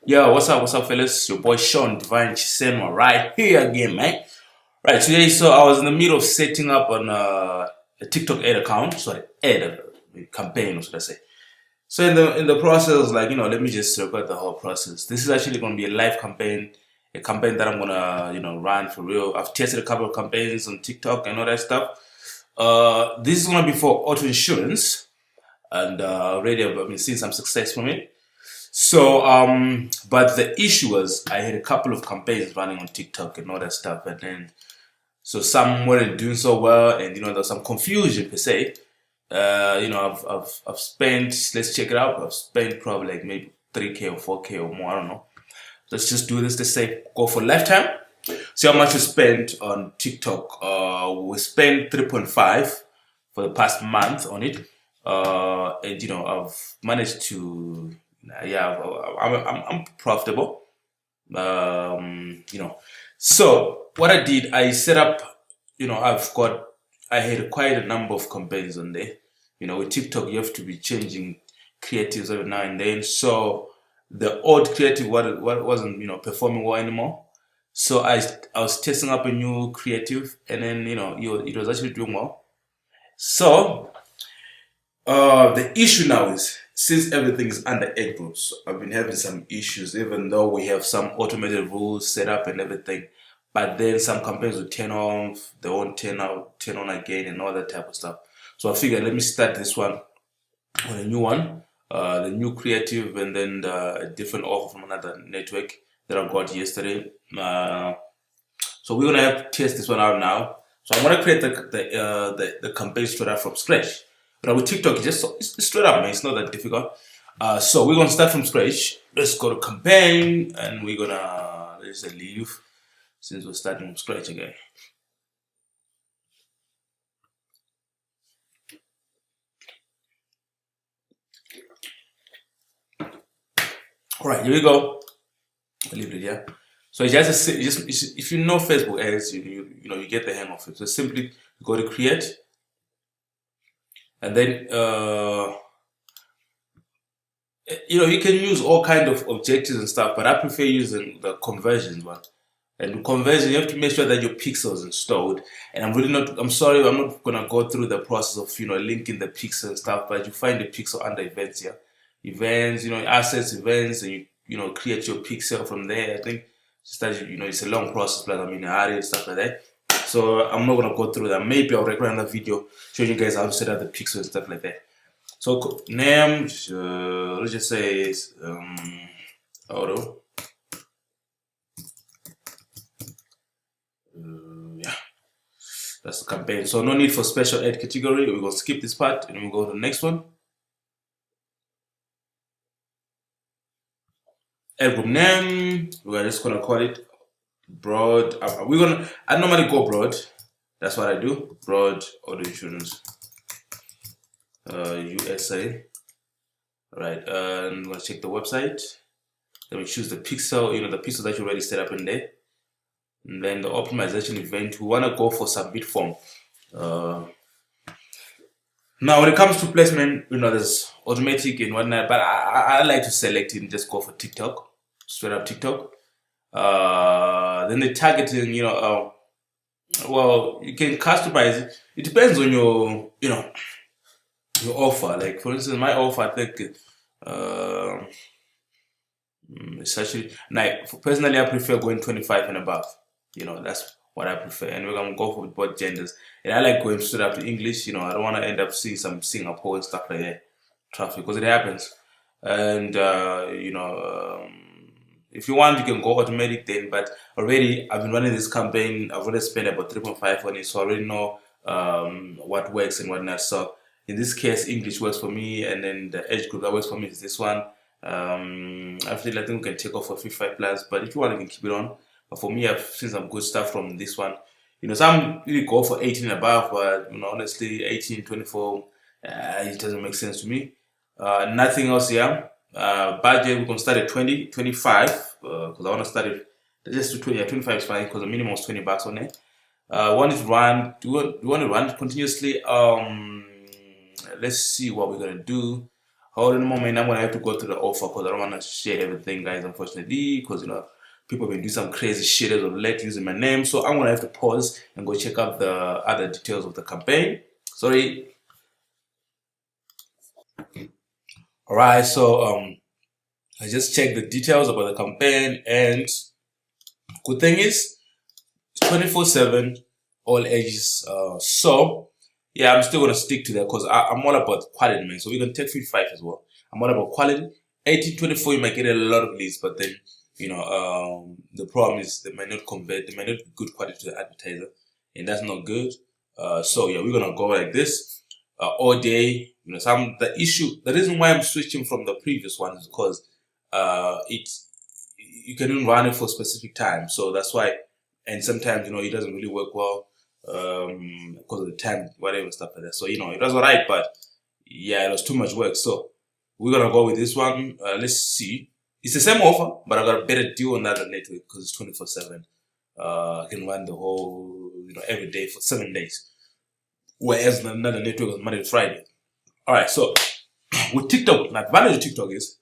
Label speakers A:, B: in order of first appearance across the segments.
A: Yo, what's up, fellas? Your boy Sean Divine Chisema right here again, man. Right, today, so I was in the middle of setting up on a TikTok ad account, sorry, ad campaign, or should I say. So in the process, like, let me just record the whole process. This is actually going to be a live campaign, a campaign that I'm gonna, run for real. I've tested a couple of campaigns on TikTok and all that stuff. This is gonna be for auto insurance, and already I've been seeing some success from it. So, but the issue was I had a couple of campaigns running on TikTok and all that stuff, and then so some weren't doing so well, and there was some confusion per se. I've spent, let's check it out. I've spent probably like maybe 3K or 4K or more. I don't know. Let's just do this. Let's say go for lifetime. See how much we spent on TikTok. We spent 3.5 for the past month on it, and I've managed to, yeah, I'm profitable. So what I did, I set up, I had quite a number of campaigns on there. With TikTok, you have to be changing creatives every now and then. So the old creative wasn't, performing well anymore. So I was testing up a new creative, and then it was actually doing well. So the issue now is since everything is under ad groups, I've been having some issues, even though we have some automated rules set up and everything. But then some campaigns will turn off, they won't turn on again, and all that type of stuff. So I figured let me start this one on a new one, the new creative, and then a different offer from another network that I got yesterday. So we're gonna have to test this one out now. So I'm gonna create the campaign straight up from scratch. But with TikTok, it's straight up, man. It's not that difficult. So we're gonna start from scratch. Let's go to campaign, and we're gonna let's say leave since we're starting from scratch again. All right, here we go. I'll leave it here. So if you know Facebook ads, you get the hang of it. So simply go to create, and then you can use all kind of objectives and stuff, but I prefer using the conversions one. And conversion, you have to make sure that your pixel is installed. And I'm sorry, I'm not gonna go through the process of linking the pixel and stuff, but you find the pixel under events here. Events, assets, events, and you create your pixel from there. I think it's a long process, but I hurry and stuff like that. So I'm not gonna go through that. Maybe I'll record another video showing you guys how to set up the pixel and stuff like that. So name, let's just say auto. Yeah, that's the campaign. So no need for special ad category. We're gonna skip this part and we'll go to the next one. Ad group name. We're just gonna call it broad. I normally go broad. That's what I do. Broad auto insurance. USA. Alright, and I'm gonna check the website. Then we choose the pixel, the pixel that you already set up in there. And then the optimization event, we want to go for submit form. Now, when it comes to placement, there's automatic and whatnot, but I like to select it and just go for TikTok, straight up TikTok. Then the targeting, well, you can customize it. It depends on your offer. Like for instance, my offer, I think, it's actually like personally, I prefer going 25 and above. That's what I prefer, and we're gonna go for both genders. And I like going straight up to English. I don't want to end up seeing some Singapore and stuff like that traffic because it happens. And if you want, you can go automatic then. But already, I've been running this campaign. I've already spent about 3.5 on it, so I already know what works and what not. So in this case, English works for me, and then the age group that works for me is this one. I think we can take off for 55 plus, but if you want, you can keep it on. But for me, I've seen some good stuff from this one. Some really go for 18 and above, but honestly, 18, 24, it doesn't make sense to me. Nothing else here. Budget, we can start at 20, 25, because I want to start it just to 20. Yeah, 25 is fine because the minimum is $20 on it. Want it to run? Do you want to run it continuously? Let's see what we're gonna do. Hold on a moment, I'm gonna have to go through the offer because I don't wanna share everything, guys, unfortunately, because people have been doing some crazy shit as of late using my name. So I'm gonna have to pause and go check out the other details of the campaign. Sorry. Alright, so I just checked the details about the campaign, and good thing is 24/7, all ages. So yeah, I'm still gonna stick to that because I'm all about quality, man. So we're gonna take 55 as well. I'm all about quality. 18-24, you might get a lot of leads, but then the problem is they might not convert. They might not be good quality to the advertiser, and that's not good. So yeah, we're gonna go like this all day. The reason why I'm switching from the previous one is because you can even run it for a specific time. So that's why, and sometimes it doesn't really work well because of the time, whatever stuff like that. So it was alright, but yeah, it was too much work. So we're gonna go with this one. Let's see. It's the same offer, but I got a better deal on that network because it's 24/7. I can run the whole, every day for 7 days. Whereas another network is Monday to Friday. Alright, so with TikTok, the advantage of TikTok is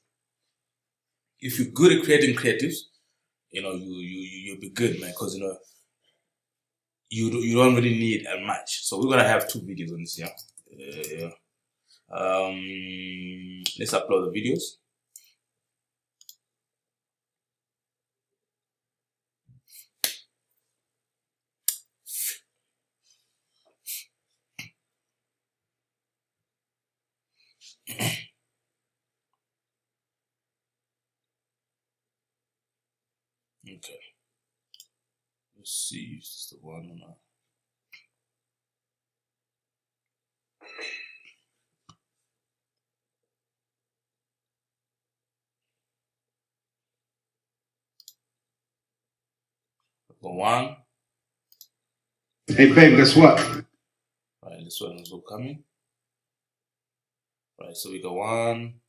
A: if you're good at creating creatives, you'll be good, man, because you don't really need a match. So we're gonna have 2 videos on this, yeah. Let's upload the videos. Okay. Let's see if this is the one or not. Go one.
B: Hey babe, guess what?
A: Right, this one is all coming. Right, so we got one.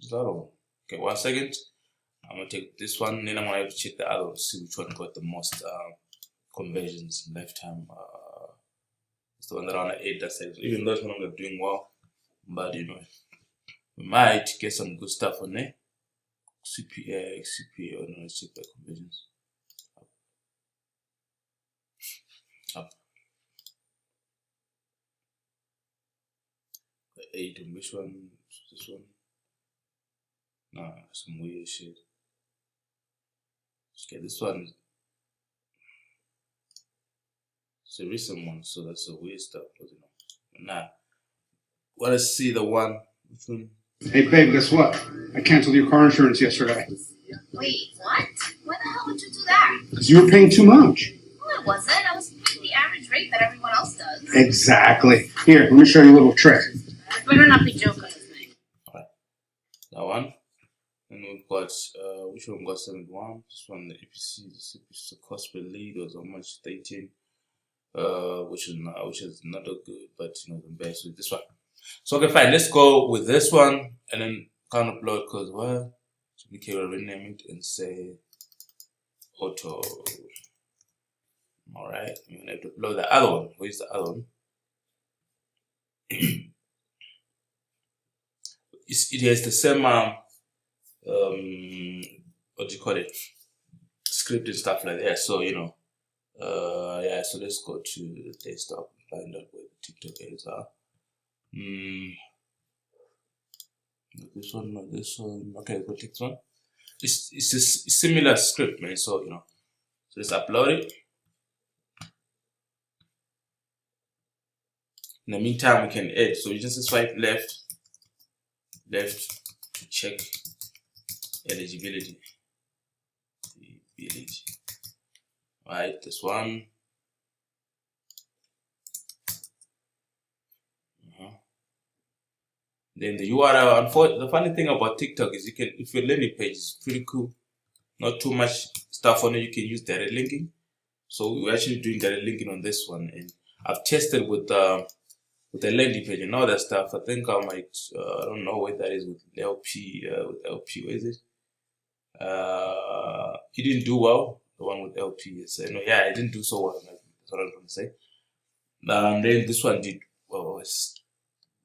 A: Is that all? Okay, 1 second. I'm gonna take this one, then I'm gonna have to check the other one, see which one got the most conversions in lifetime. It's the one that on 8 that says, even though it's no longer doing well, but we might get some good stuff on there. CPA, oh no, let's check the conversions. Up. The 8, and which one? This one? Nah, some weird shit. Okay, this one. It's a recent one, so that's a weird stuff. Nah. Wanna see the one? Which one?
B: Hey babe, guess what? I canceled your car insurance yesterday.
C: Wait, what? Why the hell would you do that?
B: Because you were paying too much.
C: No, it wasn't. I was paying the average rate that everyone else does.
B: Exactly. Here, let me show you a little trick.
C: Better not be joking with me.
A: Alright. That one. And we've got which one got 71? This one, the EPC, the cost per lead was how much? 13. Which is not a good, but the best with this one. So okay, fine. Let's go with this one and then can't upload because so we can rename it and say auto. All right, I'm gonna have to upload the other one. Where's the other one? It has the same what do you call it? Script and stuff like that. So yeah. So let's go to the desktop and find out where the TikTok ads are. This one, not this one. Okay, go take this one. It's a similar script, man. So so let's upload it. In the meantime, we can add. So you just swipe left to check eligibility. Right, this one. Then the URL. The funny thing about TikTok is if your landing page is pretty cool, not too much stuff on it, you can use direct linking. So we're actually doing direct linking on this one, and I've tested with the landing page and all that stuff. I think I might, I don't know what that is with LP. Where is it? It didn't do well. The one with LP. It didn't do so well. That's what I'm trying to say. Then this one did well.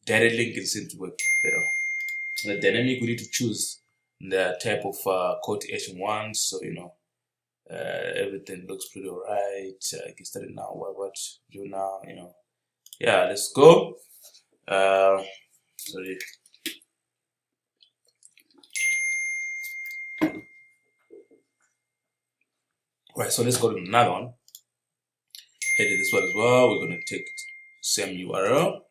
A: Direct linking seemed to work better. the dynamic, we need to choose the type of call to action one. So everything looks pretty alright. Get started now. What do now? Yeah, let's go. Sorry. Right, so let's go to another one. Edit this one as well. We're gonna take same URL.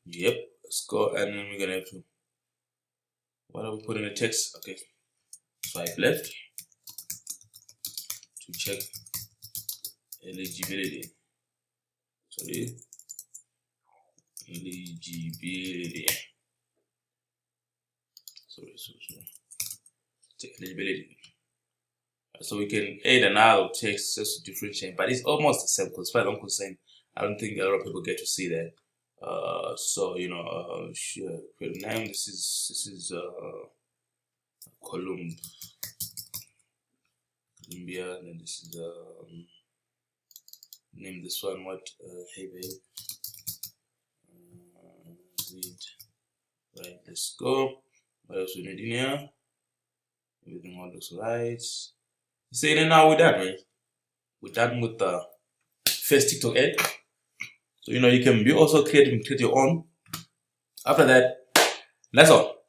A: Yep, let's go, and then we're gonna have to. What are we putting in the text? Okay, swipe left to check eligibility. Sorry, eligibility. Sorry. Check eligibility. So we can add another text just to differentiate, but it's almost the same. Because as far as I'm concerned, I don't think a lot of people get to see that. Sure, create a name. This is Columbia, and this is name this one what hey babe. Read. Right, let's go. What else we need in here? Everything all looks right. See, then now we're done, right? We're done with the first TikTok ad. So you can be also create your own. After that, that's all.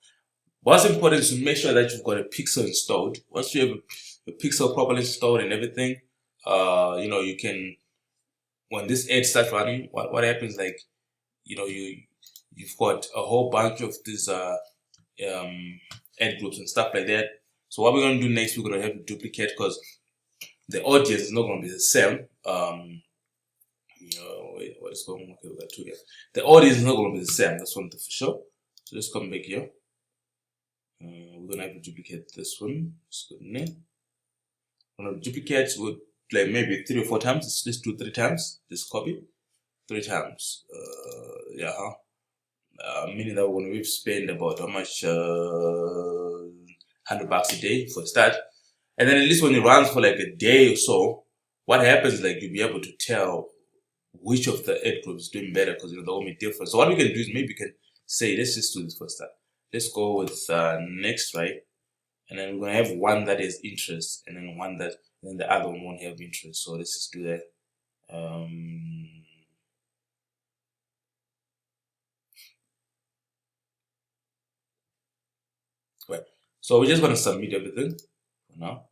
A: What's important is to make sure that you've got a pixel installed. Once you have a pixel properly installed and everything, you can, when this ad starts running, what happens, like, you've got a whole bunch of these ad groups and stuff like that. So what we're going to do next, we're going to have to duplicate, because the audience is not going to be the same. Wait, what is going on? Okay, we got two here. The audience is not going to be the same. That's one thing for sure. So let's come back here. We're going to have to duplicate this one. Let's go in there. We're going to duplicate with like maybe 3 or 4 times. Let's do 3 times. Just copy 3 times. Meaning that we're going to spend about how much? $100 a day for a start. And then at least when it runs for like a day or so, what happens is, like, you'll be able to tell which of the ad groups is doing better, because they're all be different. So what we can do is maybe we can say, let's just do this for a start. Let's go with next, right? And then we're gonna have one that is interest, and then then the other one won't have interest. So let's just do that. Right. So we're just gonna submit everything for now.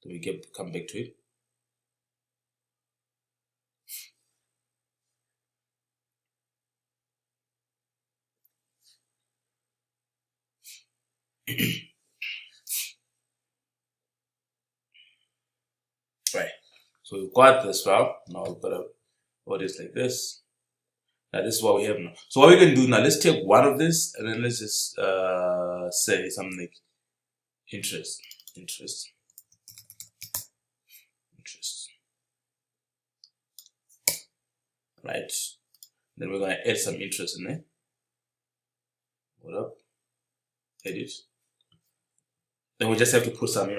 A: So we come back to it. Right. So we've got this route. Now we've got to audience like this. Now this is what we have now. So what we can do now, let's take one of this, and then let's just say something like interest. Right. Then we're gonna add some interest in there. What up? Edit. Then we just have to put some, 1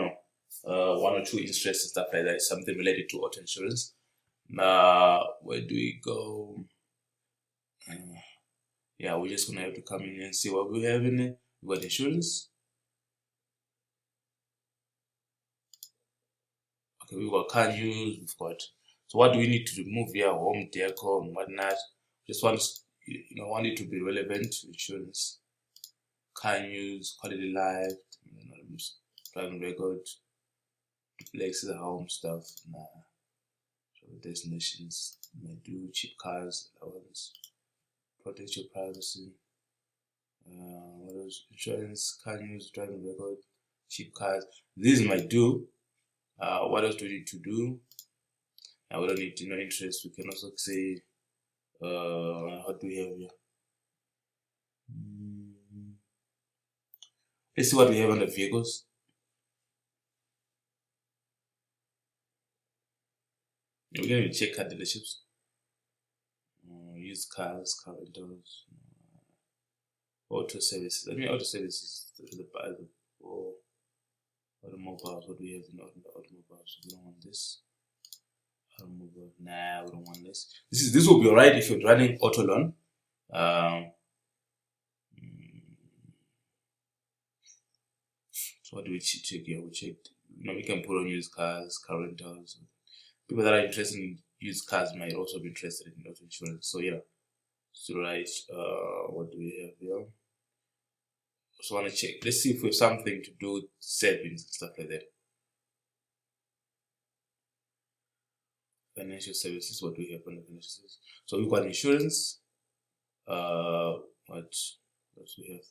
A: or 2 interests and stuff like that. Something related to auto insurance. Where do we go? Yeah, we're just gonna have to come in and see what we have in there. We got insurance. Okay, we've got car news. We've got. So what do we need to remove here? Home decor and whatnot. Just want it to be relevant to insurance. Car news, quality life, driving record, duplexes, home stuff. Destinations, do cheap cars, allowance, protect your privacy. What else? Insurance, car news, driving record, cheap cars. These might do. What else do we need to do? We don't need to know interest. We can also say, what do we have here? Let's see what we have on the vehicles. We can even check car dealerships. Used cars, car rentals, auto services. Auto services to the automobiles. What do we have in automobiles? We don't want this. Automobile. Nah, we don't want this. This will be alright if you're running auto loan. So what do we check here? We checked, we can put on used cars, car rentals. People that are interested in used cars might also be interested in auto insurance. So yeah, so right, what do we have here? So I want to check. Let's see if we have something to do with savings and stuff like that. Financial services, what do we have on the financial services? So we've got insurance. What else we have?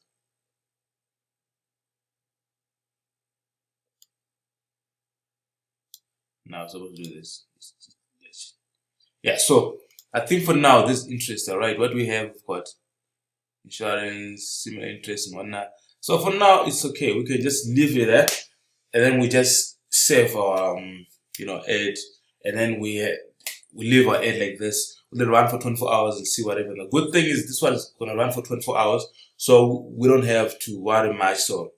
A: Now I'm supposed to do this. Yeah, so I think for now this interest, alright. What we have, we've got insurance, similar interest and whatnot. So for now it's okay. We can just leave it there, and then we just save our ad, and then we leave our ad like this. We'll run for 24 hours and see whatever. The good thing is this one is gonna run for 24 hours, so we don't have to worry much. So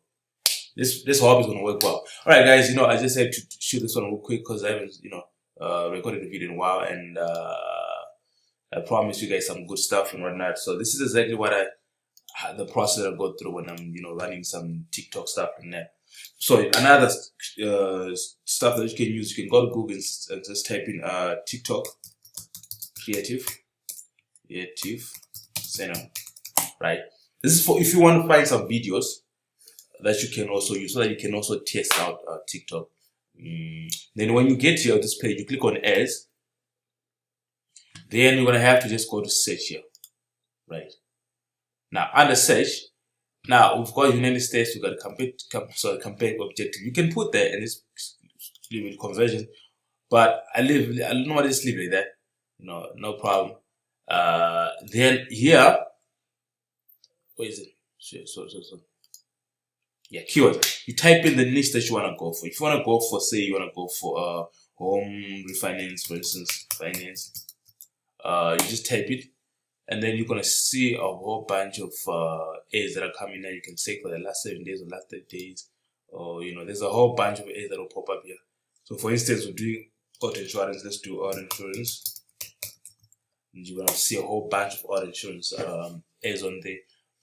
A: this hobby is gonna work well. All right, guys. I just had to shoot this one real quick because I haven't recorded the video in a while, and I promised you guys some good stuff and whatnot. So this is exactly what the process I go through when I'm running some TikTok stuff and that. So another stuff that you can use, you can go to Google and just type in TikTok creative center, right? This is for if you want to find some videos that you can also use, so that you can also test out TikTok. Then when you get here on this page, you click on ads. Then you're gonna have to just go to search here, right? Now under search, now we've got United States, we've got a campaign objective. You can put there and it's leave it conversion, but I normally just leave it like that, no problem. Then here, where is it? So. Yeah, keyword. You type in the niche that you want to go for. If you want to go for, say, you want to go for home refinance, for instance, finance, you just type it, and then you're gonna see a whole bunch of ads that are coming now. You can say for the last 7 days or last 30 days, or there's a whole bunch of ads that will pop up here. So, for instance, we're doing auto insurance. Let's do auto insurance, and you're gonna see a whole bunch of auto insurance ads on there.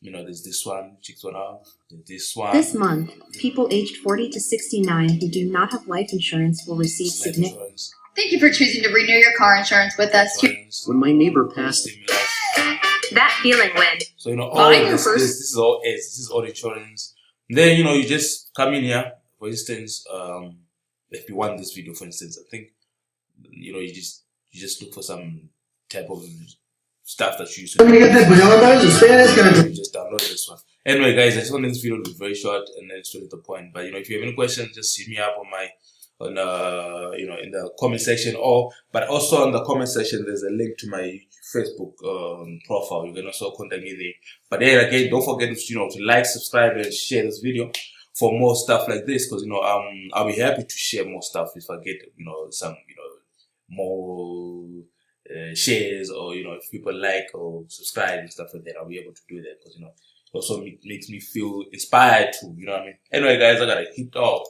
A: There's this one, checks one out. There's this one.
D: This month, people aged 40 to 69 who do not have life insurance will receive significant.
C: Thank you for choosing to renew your car insurance with us.
E: When my neighbor passed,
D: That feeling when.
A: So all this is all ads. This is auto insurance. Then you just come in here. For instance, if you want this video, for instance, I think you just look for some type of stuff that you used to do. You just download this one. Anyway, guys, I just wanted this video to be very short and then straight to the point. But if you have any questions, just hit me up in the comment section, but also in the comment section there's a link to my Facebook profile. You can also contact me there. But then again, don't forget to like, subscribe, and share this video for more stuff like this, because I'll be happy to share more stuff if I get some more shares, or if people like or subscribe and stuff like that. I'll be able to do that because it also makes me feel inspired to, Anyway, guys, I gotta hit off.